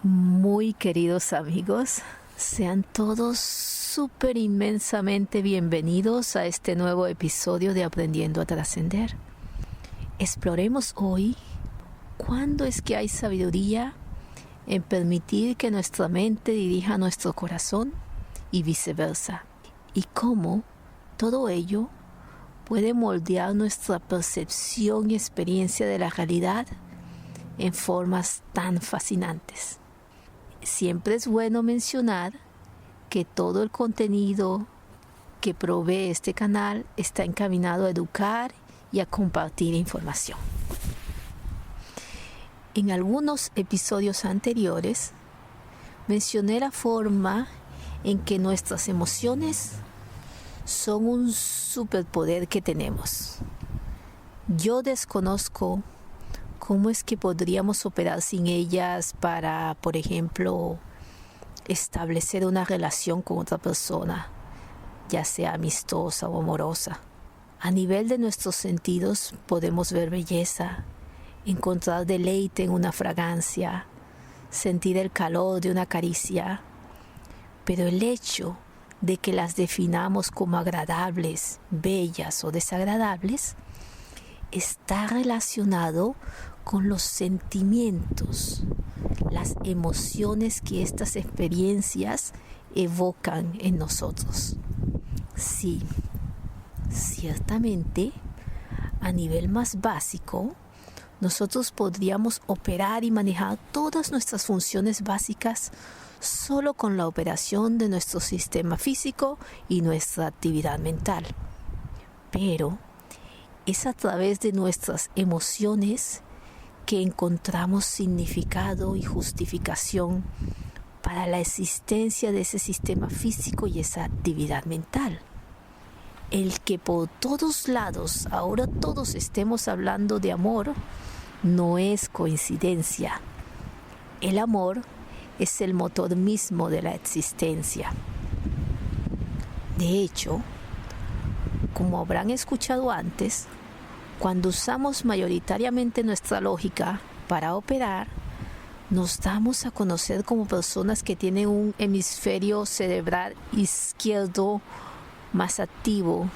Muy queridos amigos, sean todos súper inmensamente bienvenidos a este nuevo episodio de Aprendiendo a Trascender. Exploremos hoy cuándo es que hay sabiduría en permitir que nuestra mente dirija nuestro corazón y viceversa, y cómo todo ello puede moldear nuestra percepción y experiencia de la realidad en formas tan fascinantes. Siempre es bueno mencionar que todo el contenido que provee este canal está encaminado a educar y a compartir información. En algunos episodios anteriores mencioné la forma en que nuestras emociones son un superpoder que tenemos. Yo desconozco cómo es que podríamos operar sin ellas para, por ejemplo, establecer una relación con otra persona, ya sea amistosa o amorosa. A nivel de nuestros sentidos podemos ver belleza, encontrar deleite en una fragancia, sentir el calor de una caricia, pero el hecho de que las definamos como agradables, bellas o desagradables está relacionado con los sentimientos, las emociones que estas experiencias evocan en nosotros. Sí, ciertamente, a nivel más básico, nosotros podríamos operar y manejar todas nuestras funciones básicas solo con la operación de nuestro sistema físico y nuestra actividad mental. Pero es a través de nuestras emociones que encontramos significado y justificación para la existencia de ese sistema físico y esa actividad mental. El que por todos lados ahora todos estemos hablando de amor no es coincidencia. El amor es el motor mismo de la existencia. De hecho, como habrán escuchado antes, cuando usamos mayoritariamente nuestra lógica para operar, nos damos a conocer como personas que tienen un hemisferio cerebral izquierdo más activo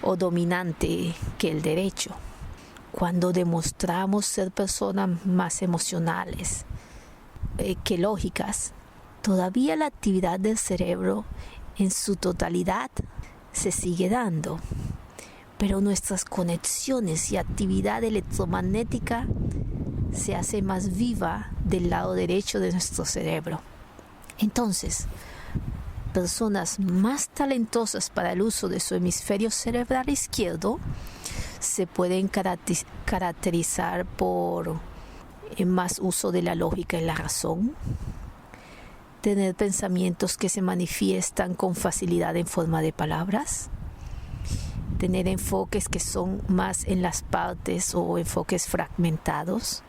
o dominante que el derecho. Cuando demostramos ser personas más emocionales que lógicas, todavía la actividad del cerebro en su totalidad se sigue dando, pero nuestras conexiones y actividad electromagnética se hace más viva del lado derecho de nuestro cerebro. Entonces, personas más talentosas para el uso de su hemisferio cerebral izquierdo se pueden caracterizar por más uso de la lógica y la razón, tener pensamientos que se manifiestan con facilidad en forma de palabras, tener enfoques que son más en las partes o enfoques fragmentados,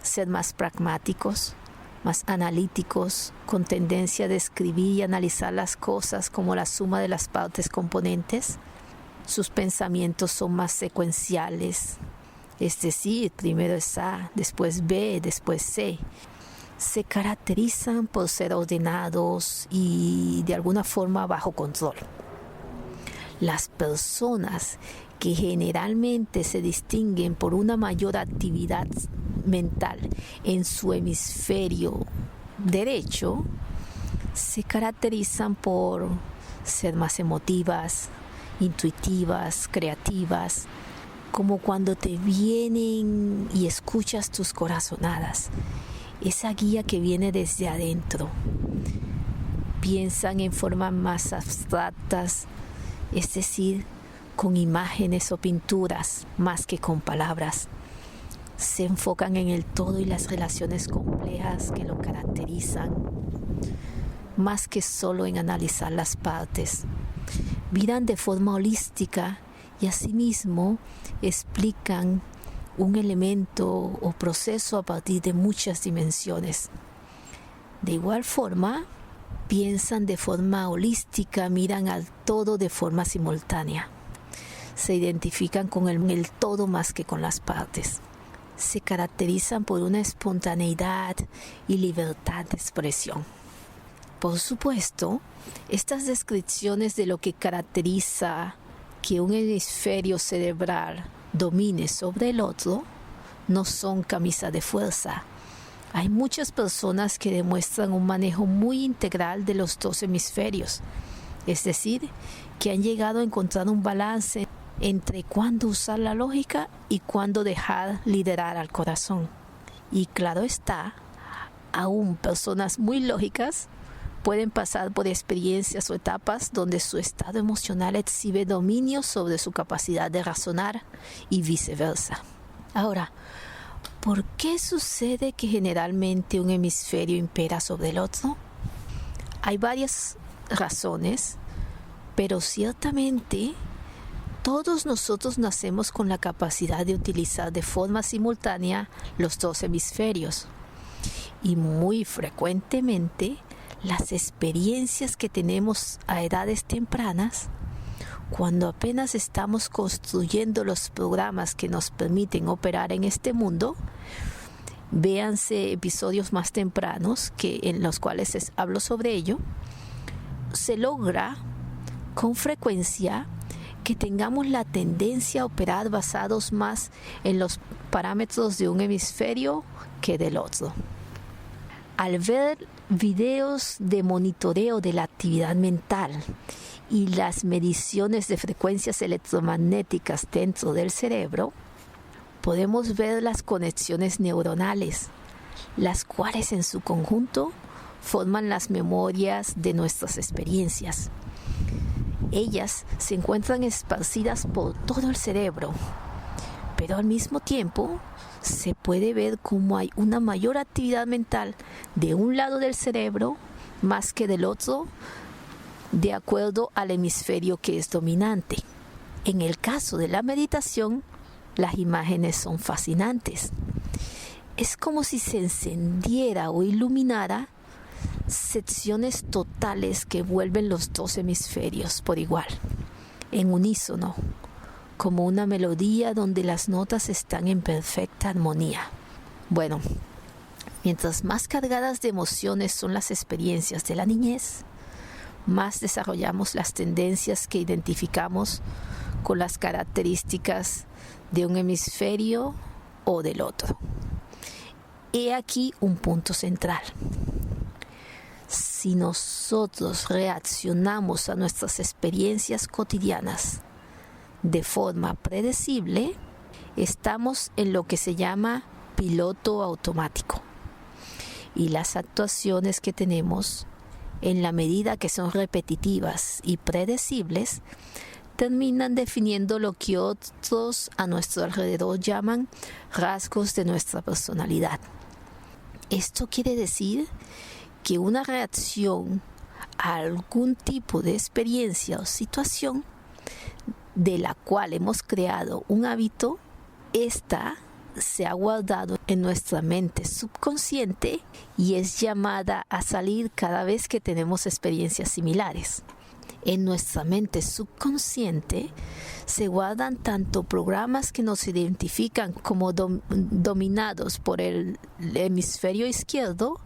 ser más pragmáticos, más analíticos, con tendencia a describir y analizar las cosas como la suma de las partes componentes. Sus pensamientos son más secuenciales, es decir, primero es A, después B, después C. Se caracterizan por ser ordenados y de alguna forma bajo control. Las personas que generalmente se distinguen por una mayor actividad mental en su hemisferio derecho se caracterizan por ser más emotivas, intuitivas, creativas, como cuando te vienen y escuchas tus corazonadas, esa guía que viene desde adentro. Piensan en formas más abstractas, es decir, con imágenes o pinturas más que con palabras. Se enfocan en el todo y las relaciones complejas que lo caracterizan, más que solo en analizar las partes. Miran de forma holística y asimismo explican un elemento o proceso a partir de muchas dimensiones. De igual forma, piensan de forma holística, miran al todo de forma simultánea. Se identifican con el todo más que con las partes. se caracterizan por una espontaneidad y libertad de expresión. Por supuesto, estas descripciones de lo que caracteriza que un hemisferio cerebral domine sobre el otro no son camisa de fuerza. Hay muchas personas que demuestran un manejo muy integral de los dos hemisferios, es decir, que han llegado a encontrar un balance entre cuándo usar la lógica y cuándo dejar liderar al corazón. Y claro está, aún personas muy lógicas pueden pasar por experiencias o etapas donde su estado emocional exhibe dominio sobre su capacidad de razonar y viceversa. Ahora, ¿por qué sucede que generalmente un hemisferio impera sobre el otro? Hay varias razones, pero ciertamente todos nosotros nacemos con la capacidad de utilizar de forma simultánea los dos hemisferios. Y muy frecuentemente las experiencias que tenemos a edades tempranas, cuando apenas estamos construyendo los programas que nos permiten operar en este mundo, véanse episodios más tempranos en los cuales hablo sobre ello, se logra con frecuencia que tengamos la tendencia a operar basados más en los parámetros de un hemisferio que del otro. Al ver videos de monitoreo de la actividad mental y las mediciones de frecuencias electromagnéticas dentro del cerebro, podemos ver las conexiones neuronales, las cuales en su conjunto forman las memorias de nuestras experiencias. Ellas se encuentran esparcidas por todo el cerebro, pero al mismo tiempo se puede ver cómo hay una mayor actividad mental de un lado del cerebro más que del otro, de acuerdo al hemisferio que es dominante. En el caso de la meditación, las imágenes son fascinantes. Es como si se encendiera o iluminara secciones totales que vuelven los dos hemisferios por igual, en unísono, como una melodía donde las notas están en perfecta armonía. Bueno, mientras más cargadas de emociones son las experiencias de la niñez, más desarrollamos las tendencias que identificamos con las características de un hemisferio o del otro. He aquí un punto central. Si nosotros reaccionamos a nuestras experiencias cotidianas de forma predecible, estamos en lo que se llama piloto automático. Y las actuaciones que tenemos, en la medida que son repetitivas y predecibles, terminan definiendo lo que otros a nuestro alrededor llaman rasgos de nuestra personalidad. Esto quiere decir que una reacción a algún tipo de experiencia o situación de la cual hemos creado un hábito, esta se ha guardado en nuestra mente subconsciente y es llamada a salir cada vez que tenemos experiencias similares. En nuestra mente subconsciente se guardan tanto programas que nos identifican como dominados por el hemisferio izquierdo,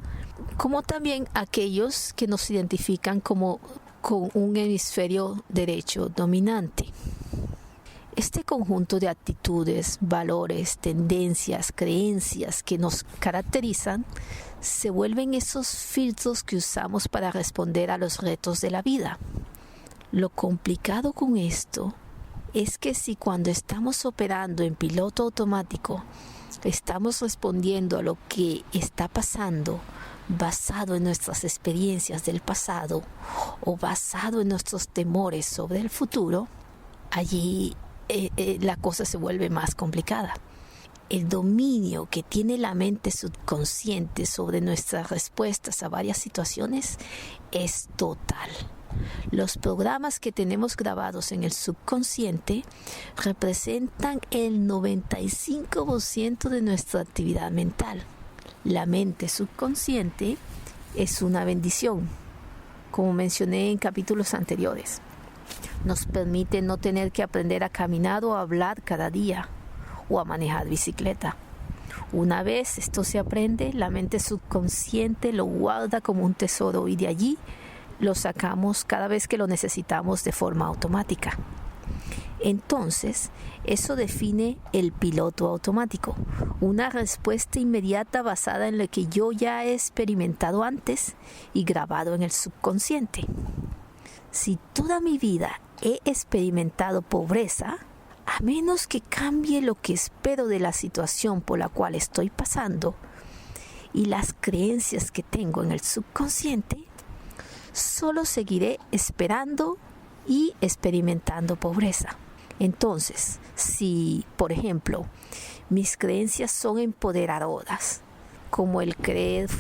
como también aquellos que nos identifican como con un hemisferio derecho dominante. Este conjunto de actitudes, valores, tendencias, creencias que nos caracterizan se vuelven esos filtros que usamos para responder a los retos de la vida. Lo complicado con esto es que si cuando estamos operando en piloto automático estamos respondiendo a lo que está pasando basado en nuestras experiencias del pasado o basado en nuestros temores sobre el futuro, allí la cosa se vuelve más complicada. El dominio que tiene la mente subconsciente sobre nuestras respuestas a varias situaciones es total. Los programas que tenemos grabados en el subconsciente representan el 95% de nuestra actividad mental. La mente subconsciente es una bendición, como mencioné en capítulos anteriores. Nos permite no tener que aprender a caminar o a hablar cada día o a manejar bicicleta. Una vez esto se aprende, la mente subconsciente lo guarda como un tesoro y de allí lo sacamos cada vez que lo necesitamos de forma automática. Entonces, eso define el piloto automático, una respuesta inmediata basada en lo que yo ya he experimentado antes y grabado en el subconsciente. Si toda mi vida he experimentado pobreza, a menos que cambie lo que espero de la situación por la cual estoy pasando y las creencias que tengo en el subconsciente, solo seguiré esperando y experimentando pobreza. Entonces, si, por ejemplo, mis creencias son empoderadoras, como el creer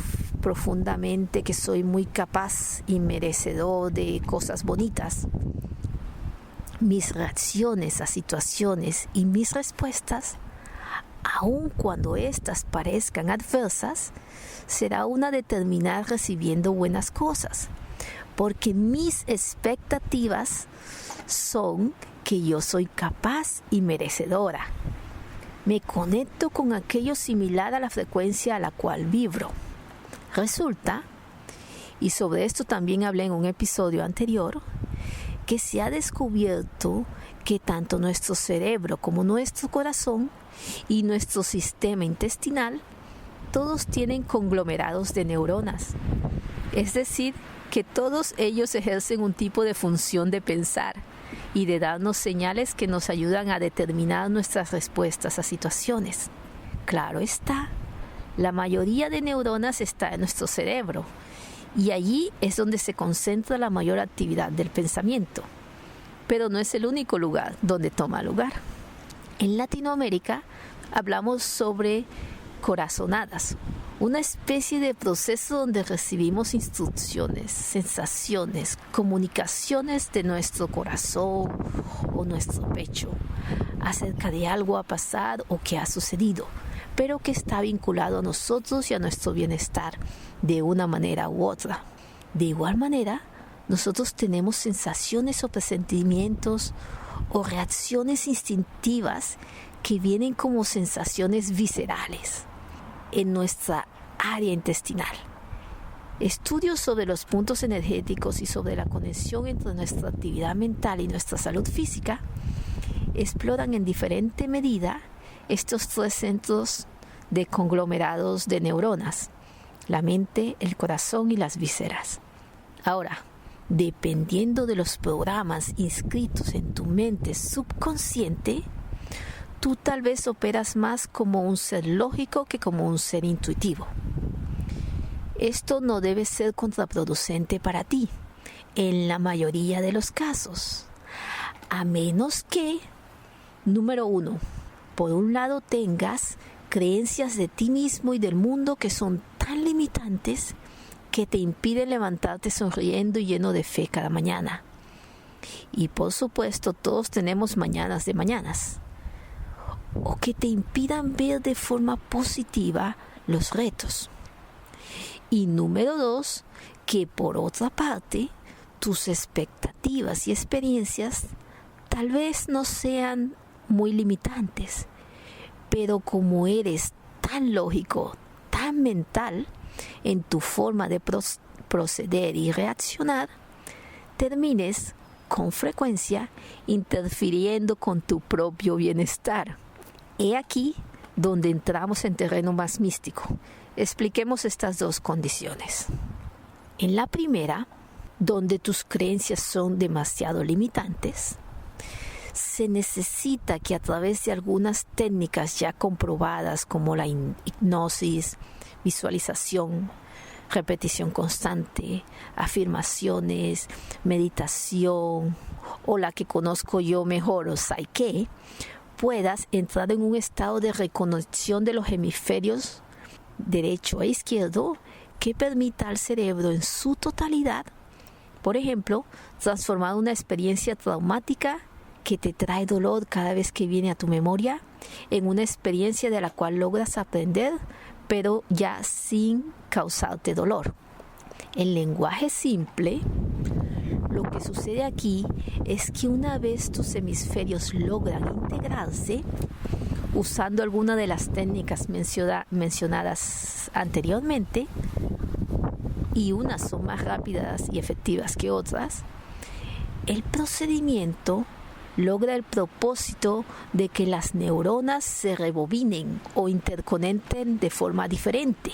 profundamente que soy muy capaz y merecedor de cosas bonitas, mis reacciones a situaciones y mis respuestas, aun cuando éstas parezcan adversas, será una de terminar recibiendo buenas cosas, porque mis expectativas son que yo soy capaz y merecedora. Me conecto con aquello similar a la frecuencia a la cual vibro. Resulta, y sobre esto también hablé en un episodio anterior, que se ha descubierto que tanto nuestro cerebro como nuestro corazón y nuestro sistema intestinal, todos tienen conglomerados de neuronas. Es decir, que todos ellos ejercen un tipo de función de pensar y de darnos señales que nos ayudan a determinar nuestras respuestas a situaciones. Claro está, la mayoría de neuronas está en nuestro cerebro y allí es donde se concentra la mayor actividad del pensamiento. Pero no es el único lugar donde toma lugar. En Latinoamérica hablamos sobre corazonadas, una especie de proceso donde recibimos instrucciones, sensaciones, comunicaciones de nuestro corazón o nuestro pecho acerca de algo a pasar o que ha sucedido, pero que está vinculado a nosotros y a nuestro bienestar de una manera u otra. De igual manera, nosotros tenemos sensaciones o presentimientos o reacciones instintivas que vienen como sensaciones viscerales en nuestra área intestinal. Estudios sobre los puntos energéticos y sobre la conexión entre nuestra actividad mental y nuestra salud física exploran en diferente medida estos tres centros de conglomerados de neuronas: la mente, el corazón y las vísceras. Ahora, dependiendo de los programas inscritos en tu mente subconsciente, tú tal vez operas más como un ser lógico que como un ser intuitivo. Esto no debe ser contraproducente para ti, en la mayoría de los casos, a menos que, número 1, por un lado tengas creencias de ti mismo y del mundo que son tan limitantes que te impiden levantarte sonriendo y lleno de fe cada mañana. Y por supuesto, todos tenemos mañanas de mañanas. O que te impidan ver de forma positiva los retos. Y número 2, que por otra parte, tus expectativas y experiencias tal vez no sean muy limitantes, pero como eres tan lógico, tan mental en tu forma de proceder y reaccionar, termines con frecuencia interfiriendo con tu propio bienestar. He aquí donde entramos en terreno más místico. Expliquemos estas dos condiciones. En la primera, donde tus creencias son demasiado limitantes, se necesita que a través de algunas técnicas ya comprobadas como la hipnosis, visualización, repetición constante, afirmaciones, meditación o la que conozco yo mejor, o Psyche, puedas entrar en un estado de reconexión de los hemisferios derecho e izquierdo que permita al cerebro en su totalidad, por ejemplo, transformar una experiencia traumática que te trae dolor cada vez que viene a tu memoria en una experiencia de la cual logras aprender, pero ya sin causarte dolor. En lenguaje simple, lo que sucede aquí es que una vez tus hemisferios logran integrarse, usando alguna de las técnicas mencionadas anteriormente, y unas son más rápidas y efectivas que otras, el procedimiento logra el propósito de que las neuronas se rebobinen o interconecten de forma diferente.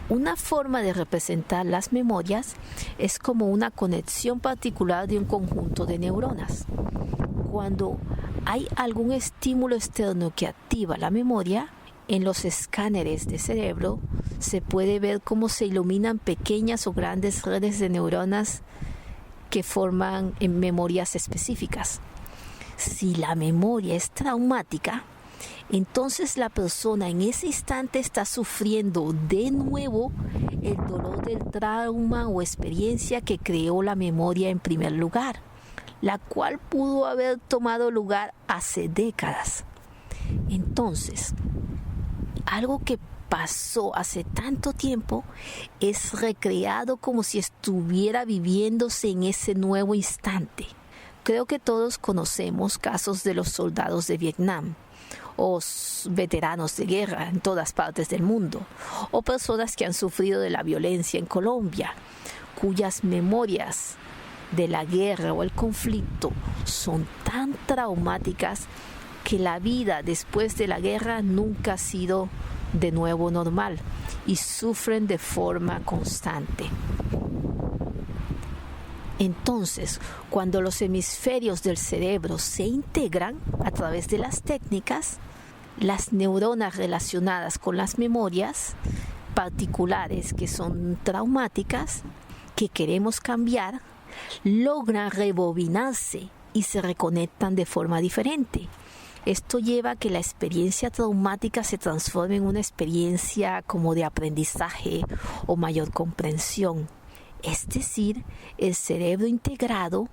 Una forma de representar las memorias es como una conexión particular de un conjunto de neuronas. Cuando hay algún estímulo externo que activa la memoria, en los escáneres de cerebro se puede ver cómo se iluminan pequeñas o grandes redes de neuronas que forman memorias específicas. Si la memoria es traumática, entonces la persona en ese instante está sufriendo de nuevo el dolor del trauma o experiencia que creó la memoria en primer lugar, la cual pudo haber tomado lugar hace décadas. Entonces, algo que pasó hace tanto tiempo es recreado como si estuviera viviéndose en ese nuevo instante. Creo que todos conocemos casos de los soldados de Vietnam, o veteranos de guerra en todas partes del mundo, o personas que han sufrido de la violencia en Colombia, cuyas memorias de la guerra o el conflicto son tan traumáticas que la vida después de la guerra nunca ha sido de nuevo normal y sufren de forma constante. Entonces, cuando los hemisferios del cerebro se integran a través de las técnicas, las neuronas relacionadas con las memorias particulares que son traumáticas, que queremos cambiar, logran rebobinarse y se reconectan de forma diferente. Esto lleva a que la experiencia traumática se transforme en una experiencia como de aprendizaje o mayor comprensión. Es decir, el cerebro integrado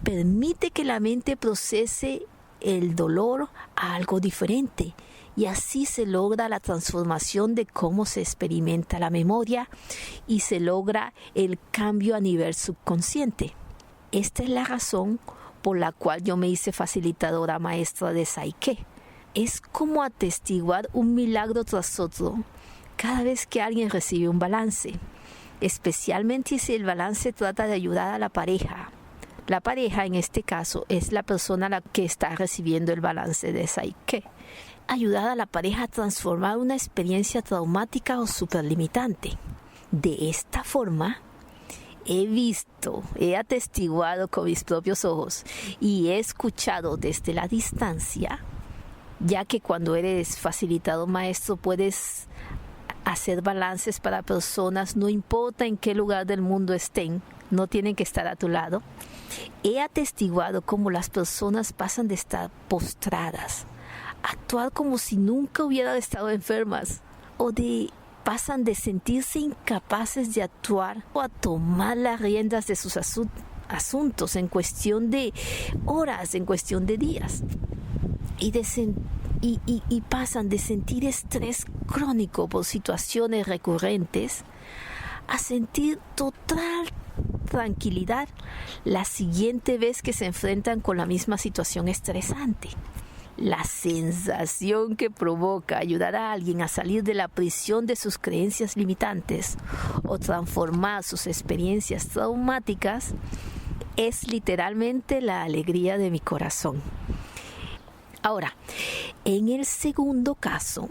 permite que la mente procese el dolor a algo diferente y así se logra la transformación de cómo se experimenta la memoria y se logra el cambio a nivel subconsciente. Esta es la razón por la cual yo me hice facilitadora maestra de Psyche. Es como atestiguar un milagro tras otro cada vez que alguien recibe un balance, especialmente si el balance trata de ayudar a la pareja. La pareja en este caso es la persona a la que está recibiendo el balance de Psyche. Ayudar a la pareja a transformar una experiencia traumática o superlimitante. De esta forma, he atestiguado con mis propios ojos y he escuchado desde la distancia, ya que cuando eres facilitador maestro puedes hacer balances para personas, no importa en qué lugar del mundo estén, no tienen que estar a tu lado. He atestiguado cómo las personas pasan de estar postradas a actuar como si nunca hubieran estado enfermas, o pasan de sentirse incapaces de actuar o a tomar las riendas de sus asuntos en cuestión de horas, en cuestión de días, y pasan de sentir estrés crónico por situaciones recurrentes a sentir total tranquilidad la siguiente vez que se enfrentan con la misma situación estresante. La sensación que provoca ayudar a alguien a salir de la prisión de sus creencias limitantes o transformar sus experiencias traumáticas es literalmente la alegría de mi corazón. Ahora, en el segundo caso,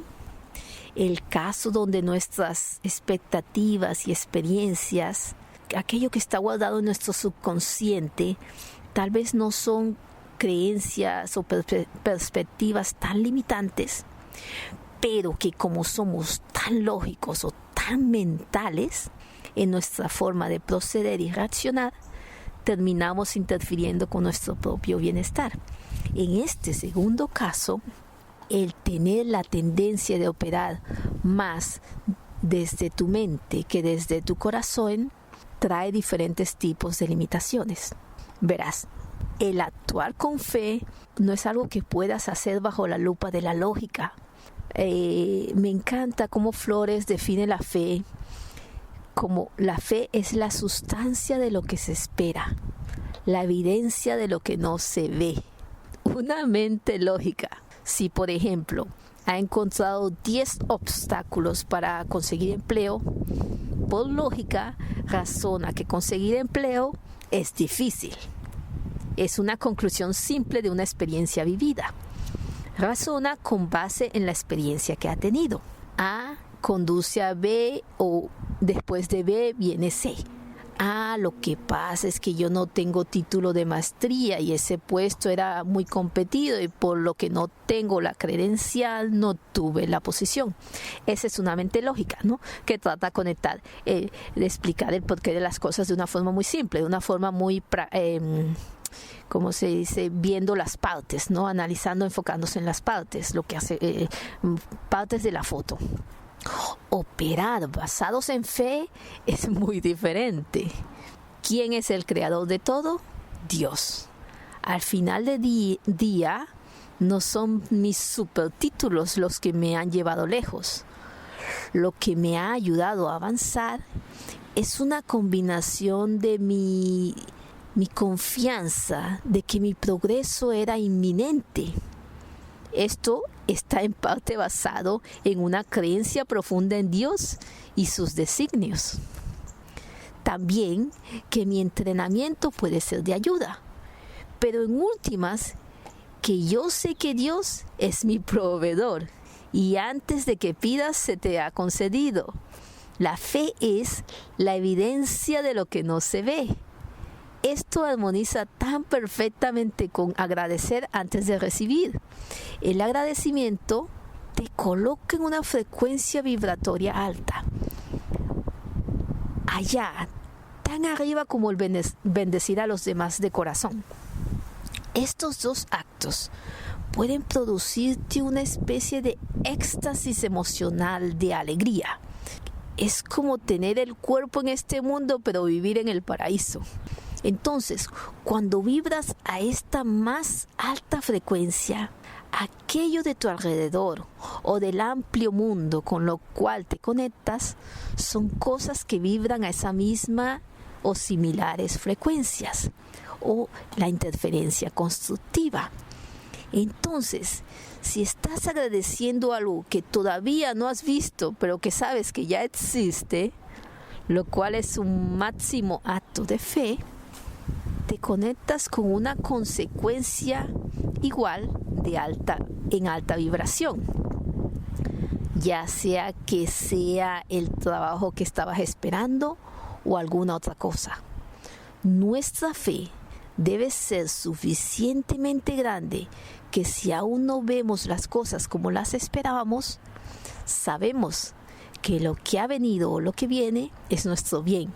el caso donde nuestras expectativas y experiencias, aquello que está guardado en nuestro subconsciente, tal vez no son creencias o perspectivas tan limitantes, pero que como somos tan lógicos o tan mentales en nuestra forma de proceder y reaccionar, terminamos interfiriendo con nuestro propio bienestar. En este segundo caso, el tener la tendencia de operar más desde tu mente que desde tu corazón trae diferentes tipos de limitaciones. Verás, el actuar con fe no es algo que puedas hacer bajo la lupa de la lógica. Me encanta cómo Flores define la fe como la fe es la sustancia de lo que se espera, la evidencia de lo que no se ve. Una mente lógica Si, por ejemplo, ha encontrado 10 obstáculos para conseguir empleo, por lógica, razona que conseguir empleo es difícil. Es una conclusión simple de una experiencia vivida. Razona con base en la experiencia que ha tenido. A conduce a B o después de B viene C. Lo que pasa es que yo no tengo título de maestría y ese puesto era muy competido y por lo que no tengo la credencial no tuve la posición. Esa es una mente lógica, ¿no? Que trata de conectar, de explicar el porqué de las cosas de una forma muy simple, de una forma muy ¿cómo se dice? Viendo las partes, ¿no? Analizando, enfocándose en las partes, lo que hace partes de la foto. Operar basados en fe es muy diferente. ¿Quién es el creador de todo? Dios. Al final del día, no son mis supertítulos los que me han llevado lejos. Lo que me ha ayudado a avanzar es una combinación de mi confianza de que mi progreso era inminente. Esto está en parte basado en una creencia profunda en Dios y sus designios. También que mi entrenamiento puede ser de ayuda, pero en últimas, que yo sé que Dios es mi proveedor y antes de que pidas se te ha concedido. La fe es la evidencia de lo que no se ve. Esto armoniza tan perfectamente con agradecer antes de recibir. El agradecimiento te coloca en una frecuencia vibratoria alta. Allá, tan arriba como el bendecir a los demás de corazón. Estos dos actos pueden producirte una especie de éxtasis emocional de alegría. Es como tener el cuerpo en este mundo, pero vivir en el paraíso. Entonces, cuando vibras a esta más alta frecuencia, aquello de tu alrededor o del amplio mundo con lo cual te conectas son cosas que vibran a esa misma o similares frecuencias o la interferencia constructiva. Entonces, si estás agradeciendo algo que todavía no has visto, pero que sabes que ya existe, lo cual es un máximo acto de fe, te conectas con una consecuencia igual en alta vibración, ya sea que sea el trabajo que estabas esperando o alguna otra cosa. Nuestra fe debe ser suficientemente grande que si aún no vemos las cosas como las esperábamos, sabemos que lo que ha venido o lo que viene es nuestro bien.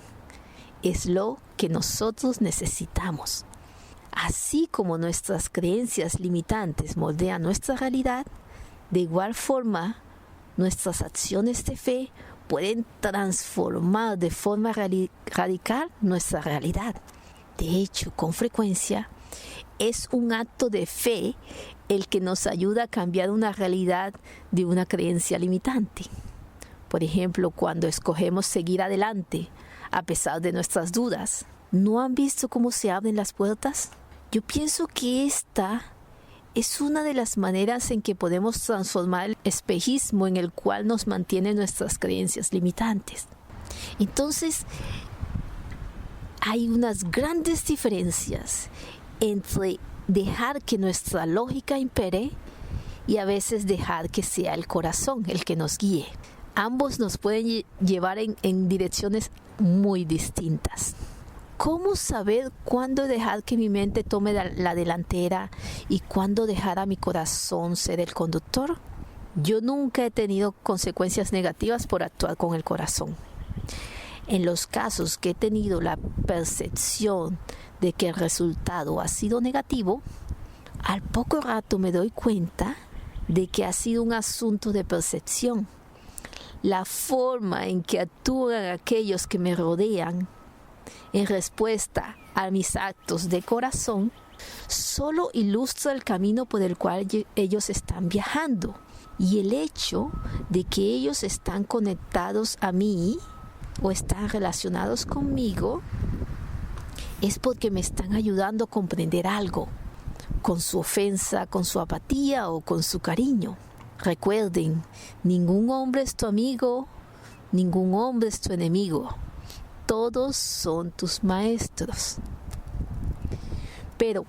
Es lo que nosotros necesitamos. Así como nuestras creencias limitantes moldean nuestra realidad, de igual forma nuestras acciones de fe pueden transformar de forma radical nuestra realidad. De hecho, con frecuencia, es un acto de fe el que nos ayuda a cambiar una realidad de una creencia limitante. Por ejemplo, cuando escogemos seguir adelante, a pesar de nuestras dudas. ¿No han visto cómo se abren las puertas? Yo pienso que esta es una de las maneras en que podemos transformar el espejismo en el cual nos mantienen nuestras creencias limitantes. Entonces, hay unas grandes diferencias entre dejar que nuestra lógica impere y a veces dejar que sea el corazón el que nos guíe. Ambos nos pueden llevar en direcciones muy distintas. ¿Cómo saber cuándo dejar que mi mente tome la delantera y cuándo dejar a mi corazón ser el conductor? Yo nunca he tenido consecuencias negativas por actuar con el corazón. En los casos que he tenido la percepción de que el resultado ha sido negativo, al poco rato me doy cuenta de que ha sido un asunto de percepción. La forma en que actúan aquellos que me rodean en respuesta a mis actos de corazón solo ilustra el camino por el cual ellos están viajando, y el hecho de que ellos están conectados a mí o están relacionados conmigo es porque me están ayudando a comprender algo. con su ofensa, con su apatía o con su cariño. Recuerden, ningún hombre es tu amigo, ningún hombre es tu enemigo. Todos son tus maestros. Pero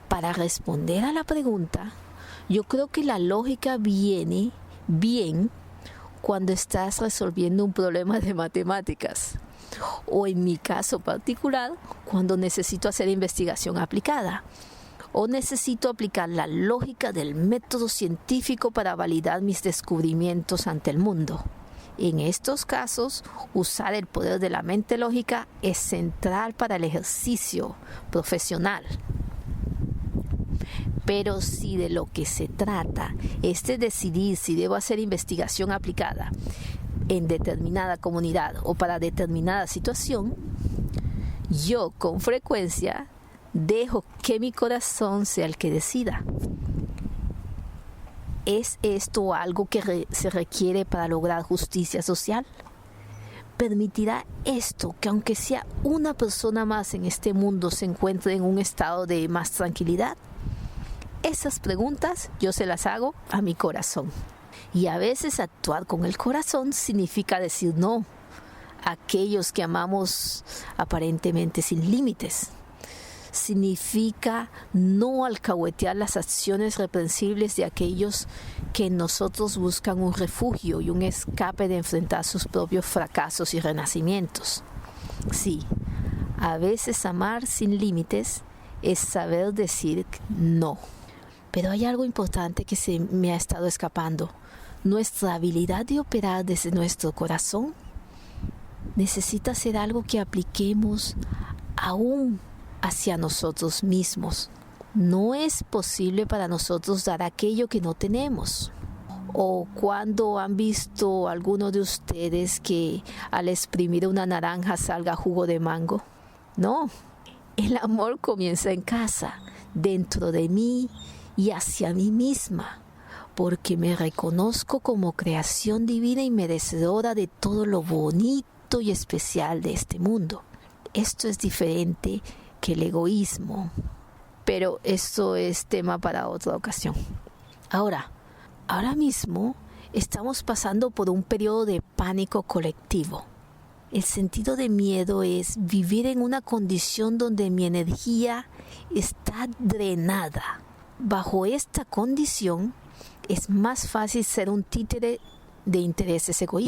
para responder a la pregunta, yo creo que la lógica viene bien cuando estás resolviendo un problema de matemáticas. O en mi caso particular, cuando necesito hacer investigación aplicada. O necesito aplicar la lógica del método científico para validar mis descubrimientos ante el mundo. En estos casos, usar el poder de la mente lógica es central para el ejercicio profesional. Pero si de lo que se trata es de decidir si debo hacer investigación aplicada en determinada comunidad o para determinada situación, yo con frecuencia dejo que mi corazón sea el que decida. ¿Es esto algo que se requiere para lograr justicia social? ¿Permitirá esto que aunque sea una persona más en este mundo se encuentre en un estado de más tranquilidad? Esas preguntas yo se las hago a mi corazón. Y a veces actuar con el corazón significa decir no a aquellos que amamos aparentemente sin límites. Significa no alcahuetear las acciones reprensibles de aquellos que en nosotros buscan un refugio y un escape de enfrentar sus propios fracasos y renacimientos. Sí, a veces amar sin límites es saber decir no. Pero hay algo importante que se me ha estado escapando. Nuestra habilidad de operar desde nuestro corazón necesita ser algo que apliquemos aún hacia nosotros mismos. No es posible para nosotros dar aquello que no tenemos. O cuando han visto alguno de ustedes que al exprimir una naranja salga jugo de mango. No, el amor comienza en casa, dentro de mí y hacia mí misma, porque me reconozco como creación divina y merecedora de todo lo bonito y especial de este mundo. Esto es diferente que el egoísmo, pero esto es tema para otra ocasión. Ahora mismo estamos pasando por un periodo de pánico colectivo. El sentido de miedo es vivir en una condición donde mi energía está drenada. Bajo esta condición, es más fácil ser un títere de intereses egoístas.